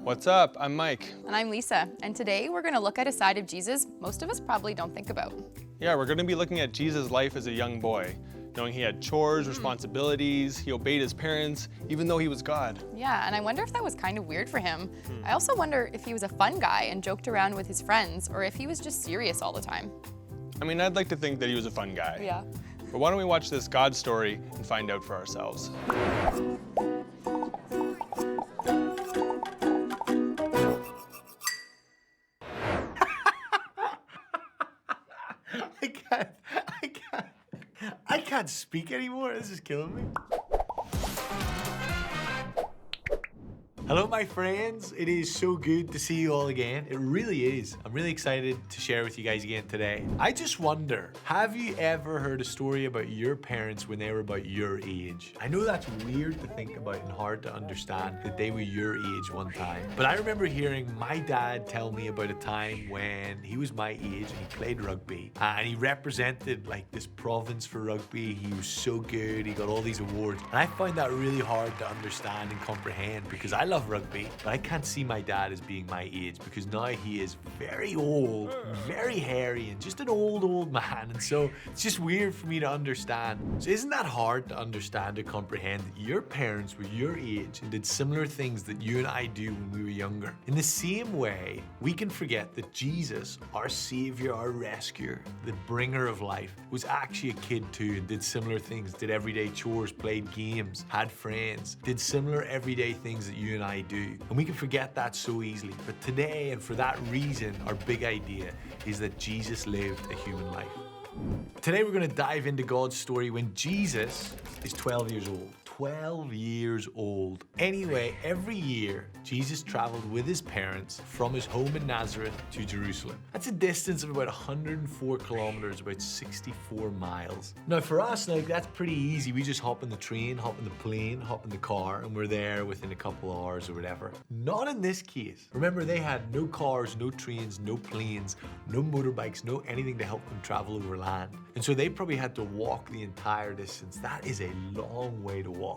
What's up? I'm Mike. And I'm Lisa, and today we're going to look at a side of Jesus most of us probably don't think about. Yeah, we're going to be looking at Jesus' life as a young boy, knowing he had chores, responsibilities, he obeyed his parents, even though he was God. Yeah, and I wonder if that was kind of weird for him. I also wonder if he was a fun guy and joked around with his friends, or if he was just serious all the time. I mean, I'd like to think that he was a fun guy. Yeah. But why don't we watch this God story and find out for ourselves? I can't speak anymore. This is killing me. Hello, my friends. It is so good to see you all again. It really is. I'm really excited to share with you guys again today. I just wonder, have you ever heard a story about your parents when they were about your age? I know that's weird to think about and hard to understand that they were your age one time. But I remember hearing my dad tell me about a time when he was my age and he played rugby. And he represented like this province for rugby. He was so good. He got all these awards. And I find that really hard to understand and comprehend because I love rugby, but I can't see my dad as being my age because now he is very old, very hairy, and just an old man. And so it's just weird for me to understand. So isn't that hard to understand or comprehend that your parents were your age and did similar things that you and I do when we were younger? In the same way, we can forget that Jesus, our Savior, our rescuer, the bringer of life, was actually a kid too and did similar things, did everyday chores, played games, had friends, did similar everyday things that you and I do. And we can forget that so easily. But today, and for that reason, our big idea is that Jesus lived a human life. Today we're going to dive into God's story when Jesus is 12 years old. 12 years old. Anyway, every year, Jesus traveled with his parents from his home in Nazareth to Jerusalem. That's a distance of about 104 kilometers, about 64 miles. Now for us, like that's pretty easy. We just hop in the train, hop in the plane, hop in the car, and we're there within a couple of hours or whatever. Not in this case. Remember, they had no cars, no trains, no planes, no motorbikes, no anything to help them travel over land. And so they probably had to walk the entire distance. That is a long way to walk.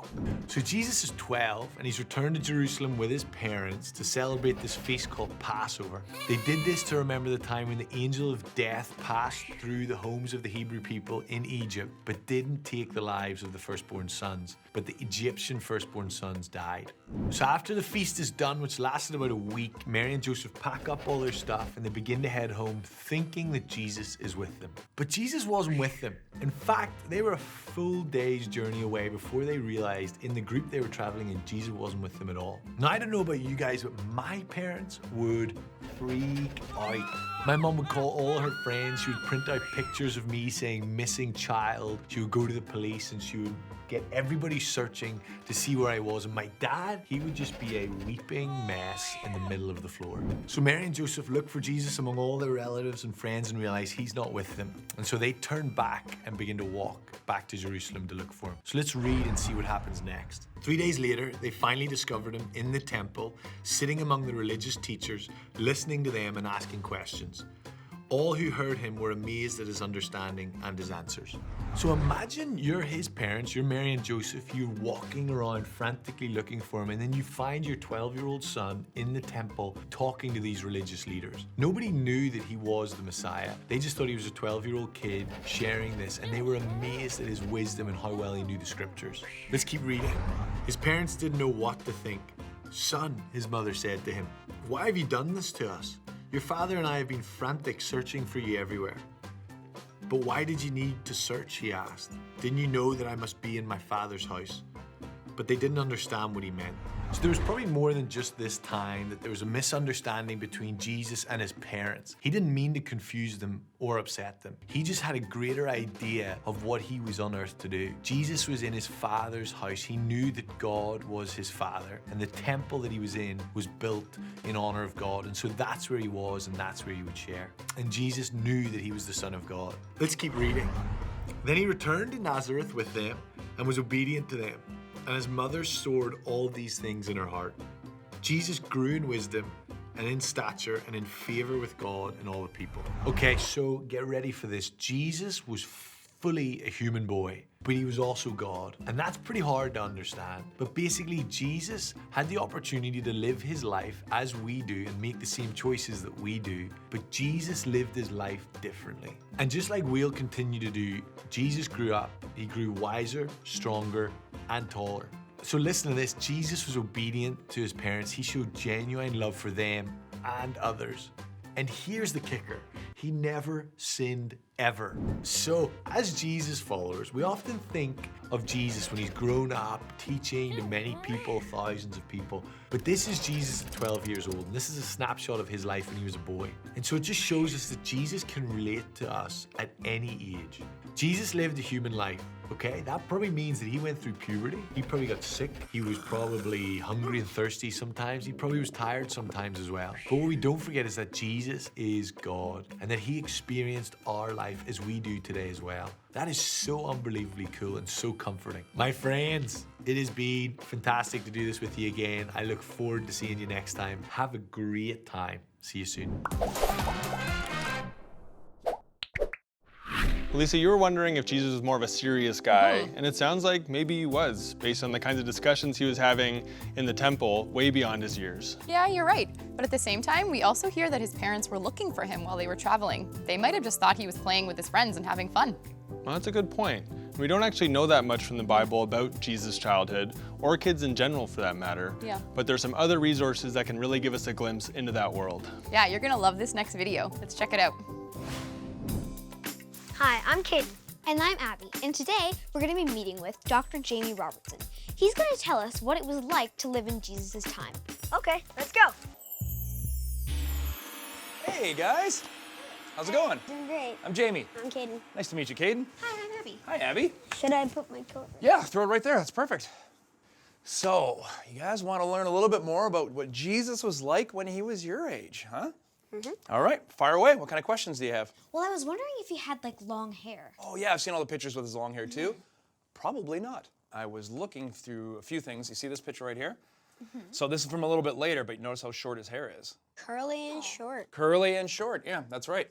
So Jesus is 12 and he's returned to Jerusalem with his parents to celebrate this feast called Passover. They did this to remember the time when the angel of death passed through the homes of the Hebrew people in Egypt, but didn't take the lives of the firstborn sons. But the Egyptian firstborn sons died. So after the feast is done, which lasted about a week, Mary and Joseph pack up all their stuff and they begin to head home thinking that Jesus is with them. But Jesus wasn't with them. In fact, they were a full day's journey away before they realized in the group they were traveling in, Jesus wasn't with them at all. Now, I don't know about you guys, but my parents would freak out. My mom would call all her friends. She would print out pictures of me saying missing child. She would go to the police and she would get everybody searching to see where I was. And my dad, he would just be a weeping mess in the middle of the floor. So Mary and Joseph look for Jesus among all their relatives and friends and realize he's not with them. And so they turn back and begin to walk back to Jerusalem to look for him. So let's read and see what happens next. 3 days later, they finally discovered him in the temple, sitting among the religious teachers, listening to them and asking questions. All who heard him were amazed at his understanding and his answers. So imagine you're his parents, you're Mary and Joseph, you're walking around frantically looking for him, and then you find your 12-year-old son in the temple talking to these religious leaders. Nobody knew that he was the Messiah. They just thought he was a 12-year-old kid sharing this, and they were amazed at his wisdom and how well he knew the scriptures. Let's keep reading. His parents didn't know what to think. "Son," his mother said to him, "why have you done this to us? Your father and I have been frantic searching for you everywhere." "But why did you need to search?" he asked. "Didn't you know that I must be in my father's house?" But they didn't understand what he meant. So there was probably more than just this time that there was a misunderstanding between Jesus and his parents. He didn't mean to confuse them or upset them. He just had a greater idea of what he was on earth to do. Jesus was in his father's house. He knew that God was his father, and the temple that he was in was built in honor of God. And so that's where he was, and that's where he would share. And Jesus knew that he was the Son of God. Let's keep reading. Then he returned to Nazareth with them and was obedient to them. And his mother stored all these things in her heart. Jesus grew in wisdom and in stature and in favor with God and all the people. Okay, so get ready for this. Jesus was fully a human boy, but he was also God. And that's pretty hard to understand. But basically, Jesus had the opportunity to live his life as we do and make the same choices that we do, but Jesus lived his life differently. And just like we'll continue to do, Jesus grew up. He grew wiser, stronger, and taller. So listen to this, Jesus was obedient to his parents. He showed genuine love for them and others. And here's the kicker, he never sinned ever. So as Jesus followers, we often think of Jesus when he's grown up, teaching to many people, thousands of people. But this is Jesus at 12 years old, and this is a snapshot of his life when he was a boy. And so it just shows us that Jesus can relate to us at any age. Jesus lived a human life, okay? That probably means that he went through puberty. He probably got sick. He was probably hungry and thirsty sometimes. He probably was tired sometimes as well. But what we don't forget is that Jesus is God and that he experienced our life as we do today as well. That is so unbelievably cool and so comforting. My friends, it has been fantastic to do this with you again. I look forward to seeing you next time. Have a great time. See you soon. Lisa, you were wondering if Jesus was more of a serious guy, and it sounds like maybe he was, based on the kinds of discussions he was having in the temple way beyond his years. Yeah, you're right. But at the same time, we also hear that his parents were looking for him while they were traveling. They might have just thought he was playing with his friends and having fun. Well, that's a good point. We don't actually know that much from the Bible about Jesus' childhood, or kids in general for that matter. Yeah. But there's some other resources that can really give us a glimpse into that world. Yeah, you're gonna love this next video. Let's check it out. Hi, I'm Caiden. And I'm Abby. And today, we're going to be meeting with Dr. Jamie Robertson. He's going to tell us what it was like to live in Jesus' time. Okay, let's go. Hey, guys. How's it going? Doing great. I'm Jamie. I'm Caiden. Nice to meet you, Caiden. Hi, I'm Abby. Hi, Abby. Should I put my coat on? Yeah, throw it right there. That's perfect. So, you guys want to learn a little bit more about what Jesus was like when he was your age, huh? All right, fire away. What kind of questions do you have? Well, I was wondering if he had, like, long hair. Oh, yeah, I've seen all the pictures with his long hair, too. Probably not. I was looking through a few things. You see this picture right here? So this is from a little bit later, but notice how short his hair is. Curly and short. Curly and short, yeah, that's right.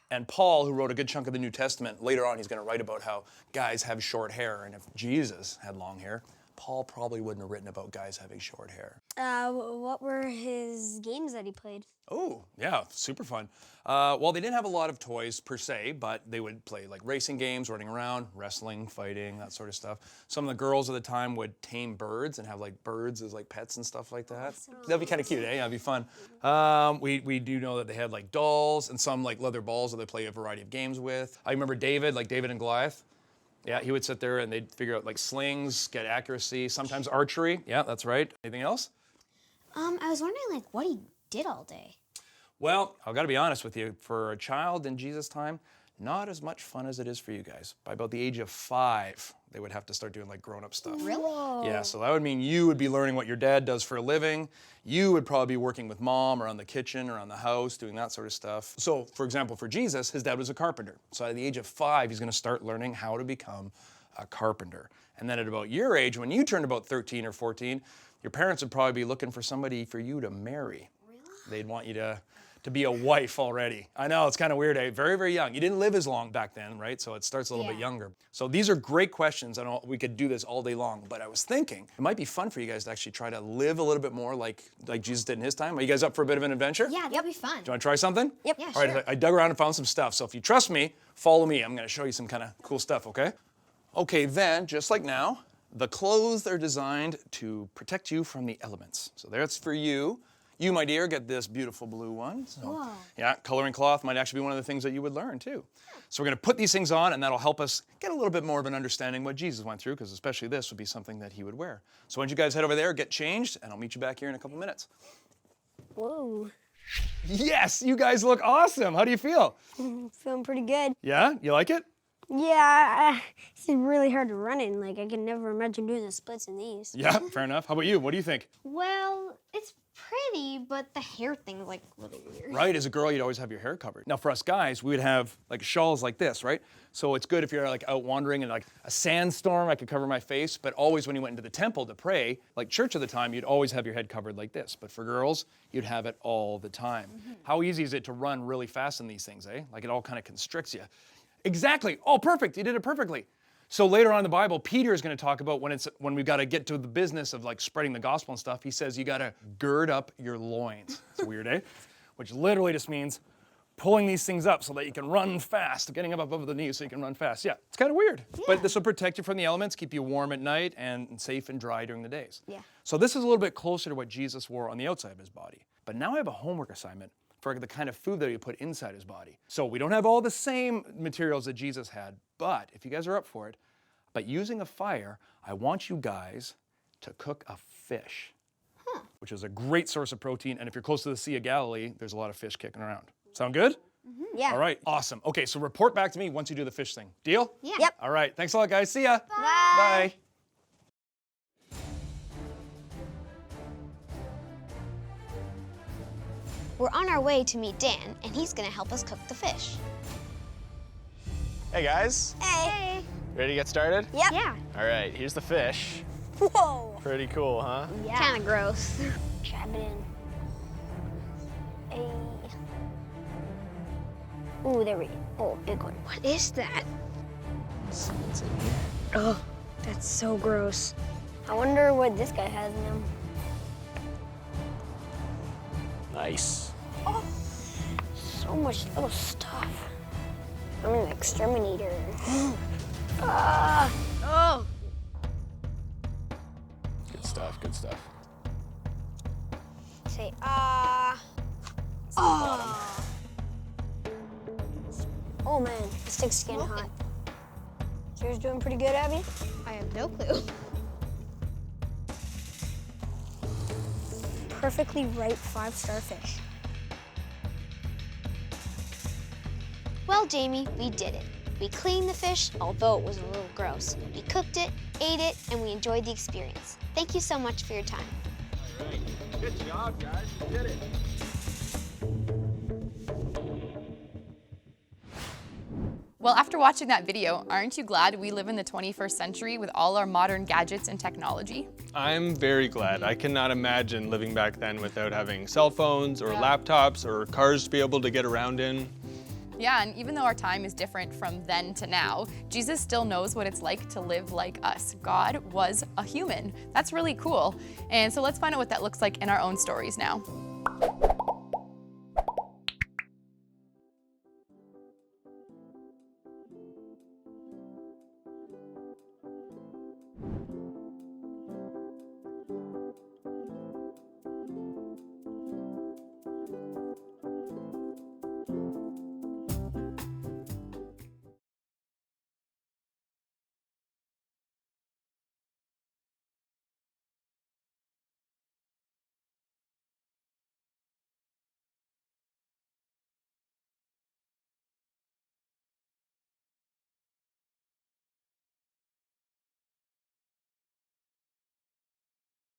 And Paul, who wrote a good chunk of the New Testament, later on he's going to write about how guys have short hair, and if Jesus had long hair, Paul probably wouldn't have written about guys having short hair. What were his games that he played? Oh, yeah, super fun. Well, they didn't have a lot of toys per se, but they would play like racing games, running around, wrestling, fighting, that sort of stuff. Some of the girls at the time would tame birds and have like birds as like pets and stuff like that. That'd be kind of cute, eh? That'd be fun. We do know that they had like dolls and some like leather balls that they play a variety of games with. I remember David, like David and Goliath. Yeah, he would sit there and they'd figure out like slings, get accuracy, sometimes archery. Yeah, that's right. Anything else? I was wondering, like, what he did all day. Well, I've got to be honest with you. For a child in Jesus' time, not as much fun as it is for you guys. By about the age of 5, they would have to start doing like grown-up stuff. Really? Whoa. Yeah, so that would mean you would be learning what your dad does for a living. You would probably be working with mom around the kitchen, around the house, doing that sort of stuff. So, for example, for Jesus, his dad was a carpenter. So at the age of 5, he's going to start learning how to become a carpenter. And then at about your age, when you turned about 13 or 14, your parents would probably be looking for somebody for you to marry. Really? They'd want you to be a wife already. I know, it's kind of weird, eh? Very, very young. You didn't live as long back then, right? So it starts a little bit younger. So these are great questions. I know we could do this all day long, but I was thinking it might be fun for you guys to actually try to live a little bit more like Jesus did in his time. Are you guys up for a bit of an adventure? Yeah, that'd be fun. Do you want to try something? Yep. Yeah, all right, sure. I dug around and found some stuff. So if you trust me, follow me. I'm going to show you some kind of cool stuff, okay? Okay, then, just like now, the clothes are designed to protect you from the elements. So that's for you. You, my dear, get this beautiful blue one. So, Whoa. yeah, coloring cloth might actually be one of the things that you would learn, too. So we're going to put these things on, and that'll help us get a little bit more of an understanding what Jesus went through, because especially this would be something that he would wear. So why don't you guys head over there, get changed, and I'll meet you back here in a couple minutes. Whoa. Yes, you guys look awesome. How do you feel? Feeling pretty good. Yeah? You like it? Yeah, it's really hard to run in. Like, I can never imagine doing the splits in these. Yeah, fair enough. How about you? What do you think? Well, it's pretty, but the hair thing's like really weird. Right, as a girl, you'd always have your hair covered. Now, for us guys, we would have like shawls like this, right? So it's good if you're like out wandering in like a sandstorm, I could cover my face, but always when you went into the temple to pray, like church at the time, you'd always have your head covered like this. But for girls, you'd have it all the time. How easy is it to run really fast in these things, eh? Like it all kind of constricts you. Exactly. Oh, perfect. You did it perfectly. So later on in the Bible, Peter is going to talk about when we've got to get to the business of like spreading the gospel and stuff. He says you got to gird up your loins. It's weird, eh? Which literally just means pulling these things up so that you can run fast, getting up above the knees so you can run fast. Yeah, it's kind of weird. Yeah. But this will protect you from the elements, keep you warm at night, and safe and dry during the days. Yeah. So this is a little bit closer to what Jesus wore on the outside of his body. But now I have a homework assignment for the kind of food that he put inside his body. So we don't have all the same materials that Jesus had, but if you guys are up for it, but using a fire, I want you guys to cook a fish, which is a great source of protein. And if you're close to the Sea of Galilee, there's a lot of fish kicking around. Sound good? Mm-hmm. Yeah. All right, awesome. Okay, so report back to me once you do the fish thing. Deal? Yeah. Yep. All right, thanks a lot, guys. See ya. Bye. Bye. We're on our way to meet Dan, and he's gonna help us cook the fish. Hey guys, Hey. ready to get started? Yep. Yeah. All right, here's the fish. Whoa. Pretty cool, huh? Yeah. Kinda gross. Jab it in. Hey. Ooh, there we go. Oh, big one. What is that? Oh, that's so gross. I wonder what this guy has in him. Nice. Oh, so much little stuff. I'm an exterminator. Oh. Good stuff, good stuff. Say, Oh. Oh man, the stick's getting hot. Is yours doing pretty good, Abby? I have no clue. Perfectly ripe 5-star fish. Well, Jamie, we did it. We cleaned the fish, although it was a little gross. We cooked it, ate it, and we enjoyed the experience. Thank you so much for your time. All right, good job, guys. You did it. Well, after watching that video, aren't you glad we live in the 21st century with all our modern gadgets and technology? I'm very glad. I cannot imagine living back then without having cell phones or laptops or cars to be able to get around in. Yeah, and even though our time is different from then to now, Jesus still knows what it's like to live like us. God was a human. That's really cool. And so let's find out what that looks like in our own stories now.